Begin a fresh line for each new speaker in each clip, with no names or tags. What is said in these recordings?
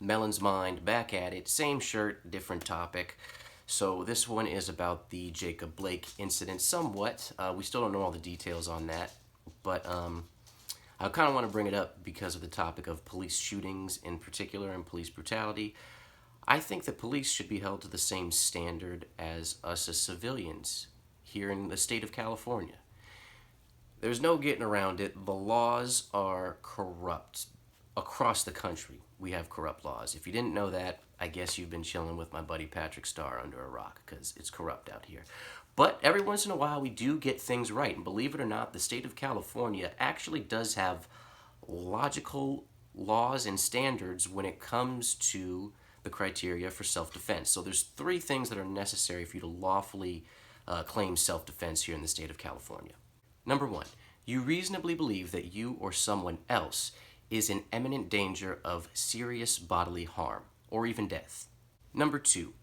Melon's Mind, back at it, same shirt, different topic. So this one is about the Jacob Blake incident somewhat. We still don't know all the details on that, but I kind of want to bring it up because of the topic of police shootings in particular and police brutality. I think that police should be held to the same standard as us as civilians here in the state of California. There's no getting around it. The laws are corrupt. Across the country, we have corrupt laws. If you didn't know that, I guess you've been chilling with my buddy Patrick Starr under a rock because it's corrupt out here. But every once in a while, we do get things right. And believe it or not, the state of California actually does have logical laws and standards when it comes to the criteria for self-defense. So there's three things that are necessary for you to lawfully claim self-defense here in the state of California. Number one, you reasonably believe that you or someone else is in imminent danger of serious bodily harm or even death. Number two,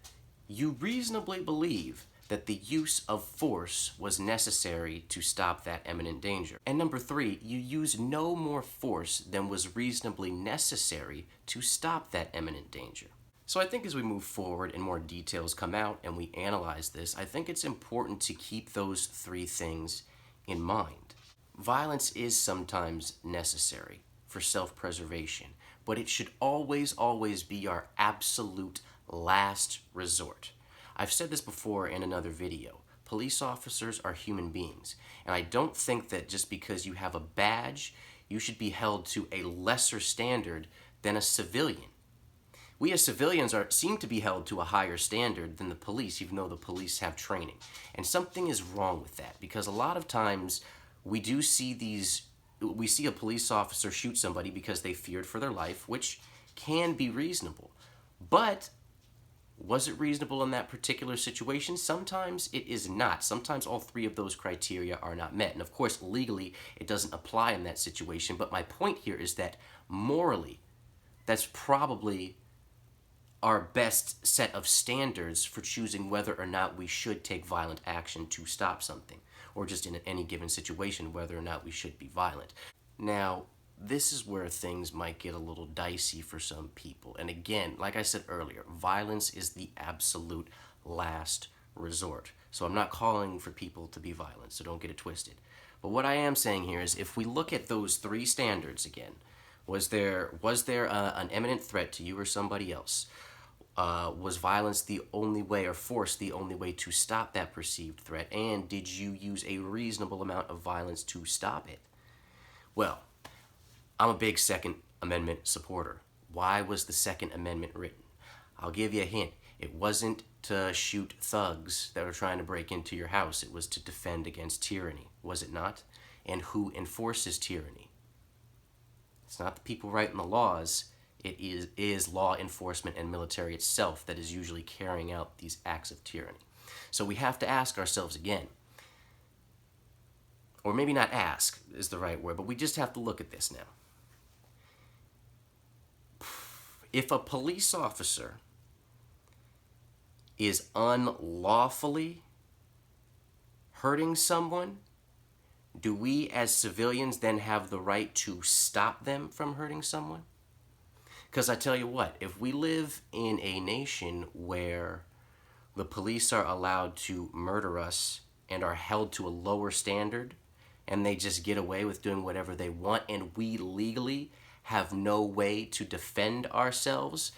you reasonably believe that the use of force was necessary to stop that imminent danger. And number three, you use no more force than was reasonably necessary to stop that imminent danger. So I think as we move forward and more details come out and we analyze this, I think it's important to keep those three things in mind. Violence is sometimes necessary for self-preservation, but it should always, always be our absolute last resort. I've said this before in another video. Police officers are human beings, and I don't think that just because you have a badge, you should be held to a lesser standard than a civilian. We as civilians seem to be held to a higher standard than the police, even though the police have training. And something is wrong with that, because a lot of times we see a police officer shoot somebody because they feared for their life, which can be reasonable. But was it reasonable in that particular situation? Sometimes it is not. Sometimes all three of those criteria are not met. And of course, legally, it doesn't apply in that situation. But my point here is that morally, that's probably our best set of standards for choosing whether or not we should take violent action to stop something, or just in any given situation, whether or not we should be violent. Now, this is where things might get a little dicey for some people. And again, like I said earlier, violence is the absolute last resort. So I'm not calling for people to be violent, so don't get it twisted. But what I am saying here is if we look at those three standards again, was there an imminent threat to you or somebody else? Was violence the only way, or force the only way to stop that perceived threat? And did you use a reasonable amount of violence to stop it? Well, I'm a big Second Amendment supporter. Why was the Second Amendment written? I'll give you a hint. It wasn't to shoot thugs that were trying to break into your house. It was to defend against tyranny, was it not? And who enforces tyranny? It's not the people writing the laws. It is law enforcement and military itself that is usually carrying out these acts of tyranny. So we have to ask ourselves again, or maybe not ask is the right word, but we just have to look at this now. If a police officer is unlawfully hurting someone, do we as civilians then have the right to stop them from hurting someone? Because I tell you what, if we live in a nation where the police are allowed to murder us and are held to a lower standard, and they just get away with doing whatever they want, and we legally have no way to defend ourselves,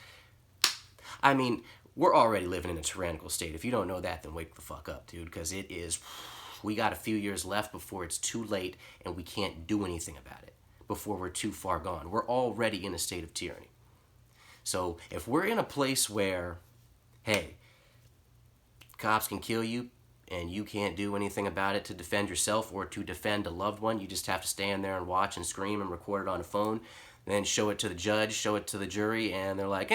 I mean, we're already living in a tyrannical state. If you don't know that, then wake the fuck up, dude, because we got a few years left before it's too late and we can't do anything about it before we're too far gone. We're already in a state of tyranny. So if we're in a place where, hey, cops can kill you and you can't do anything about it to defend yourself or to defend a loved one, you just have to stand there and watch and scream and record it on a phone, then show it to the judge, show it to the jury, and they're like,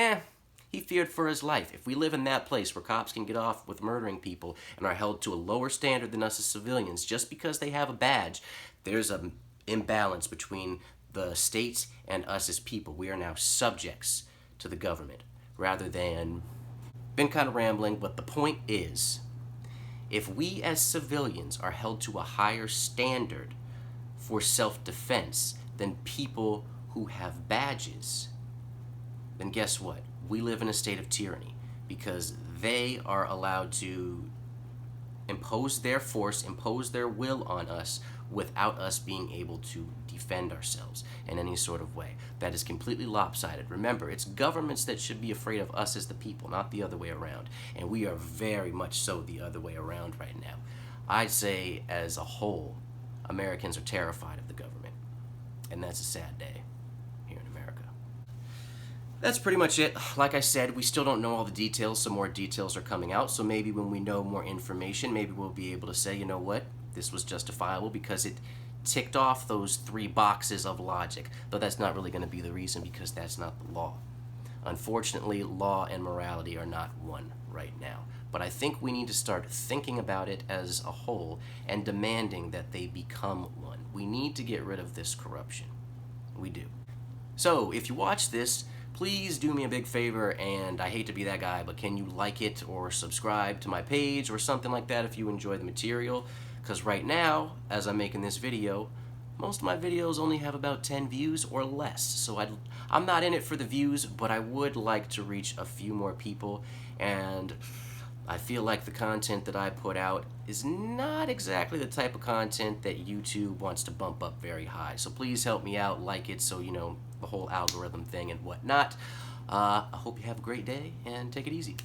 he feared for his life. If we live in that place where cops can get off with murdering people and are held to a lower standard than us as civilians just because they have a badge, there's an imbalance between the states and us as people. We are now subjects to the government rather than... Been kind of rambling, but the point is, if we as civilians are held to a higher standard for self-defense than people who have badges, then guess what? We live in a state of tyranny because they are allowed to impose their force, impose their will on us without us being able to defend ourselves in any sort of way. That is completely lopsided. Remember, it's governments that should be afraid of us as the people, not the other way around. And we are very much so the other way around right now. I'd say, as a whole, Americans are terrified of the government. And that's a sad day here in America. That's pretty much it. Like I said, we still don't know all the details. Some more details are coming out. So maybe when we know more information, maybe we'll be able to say, you know what, this was justifiable because it ticked off those 3 boxes of logic. Though that's not really going to be the reason because that's not the law. Unfortunately, law and morality are not one right now. But I think we need to start thinking about it as a whole and demanding that they become one. We need to get rid of this corruption. We do. So, if you watch this, please do me a big favor, and I hate to be that guy, but can you like it or subscribe to my page or something like that if you enjoy the material? Because right now, as I'm making this video, most of my videos only have about 10 views or less. So I'm not in it for the views, but I would like to reach a few more people, and I feel like the content that I put out is not exactly the type of content that YouTube wants to bump up very high. So please help me out, like it, so you know the whole algorithm thing and whatnot. I hope you have a great day, and take it easy.